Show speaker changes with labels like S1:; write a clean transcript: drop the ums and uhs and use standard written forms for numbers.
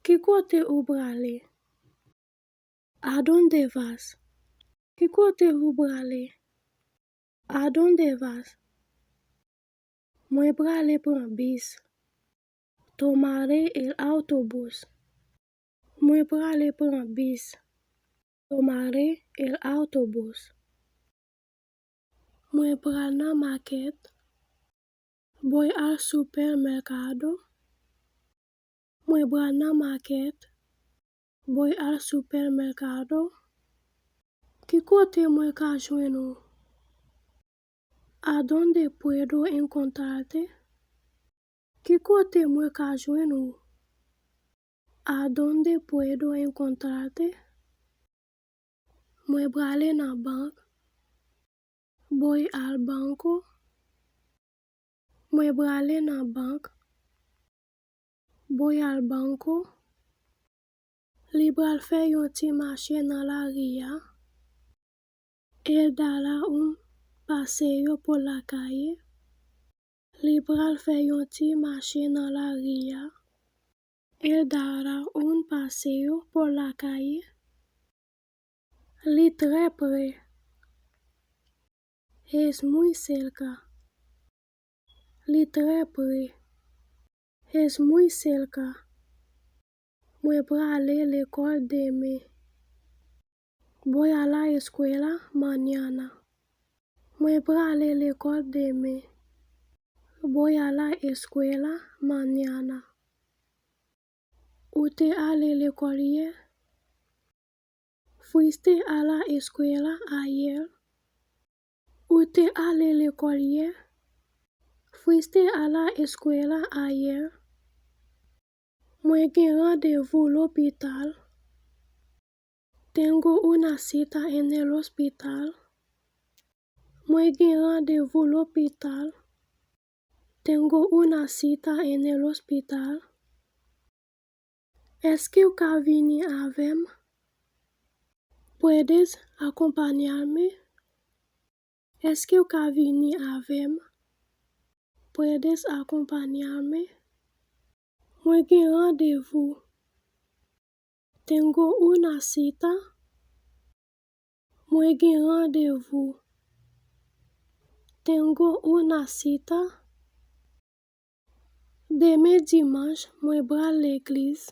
S1: Ki kote ou brale? Adonde vas? Ki kote ou brale? Adonde vas? Mwen brale pran bis. Tomare el autobus. Mwen brale pran bis. Tomare el autobus. Mwen brale nan market. Boy al supermercado. Mwen brale nan market. Boy al supermercado. Ki kote mwen ka jwen ou? Adonde puedo encontrarte? Ki kote mwen ka jwen ou? Adonde puedo encontrarte? Mwen brale nan bank. Boy al banco. Mwen brale nan bank. Boy al banco. Li bral fe yon ti mache nan la ria. El dala un paseyo por la calle. Li bral fe yon ti mache nan la ria. El dala un paseyo por la calle. Li tre pre. Es muy cerca. Li tre pre. Es muy cerca. Mwen brale l'école demain. Voy a la escuela mañana. Mwen brale l'école demain. Voy a la escuela mañana. Ou te ale l'école hier? Fuiste a la escuela ayer? Ou te ale l'école hier? Fuiste a la escuela ayer? Mwen gen rendez-vous l'hôpital. Tengo una cita en el hospital. Mwen gen rendez-vous l'hôpital. Tengo una cita en el hospital. Eske ou ka vini avem? Puedes acompañarme? Eske ou ka vini avem? Puedes acompañarme? Mwen gen rendez-vous. Tengo una cita. Mwen gen rendez-vous. Tengo una cita. Demain dimanche, mwen bral l'église.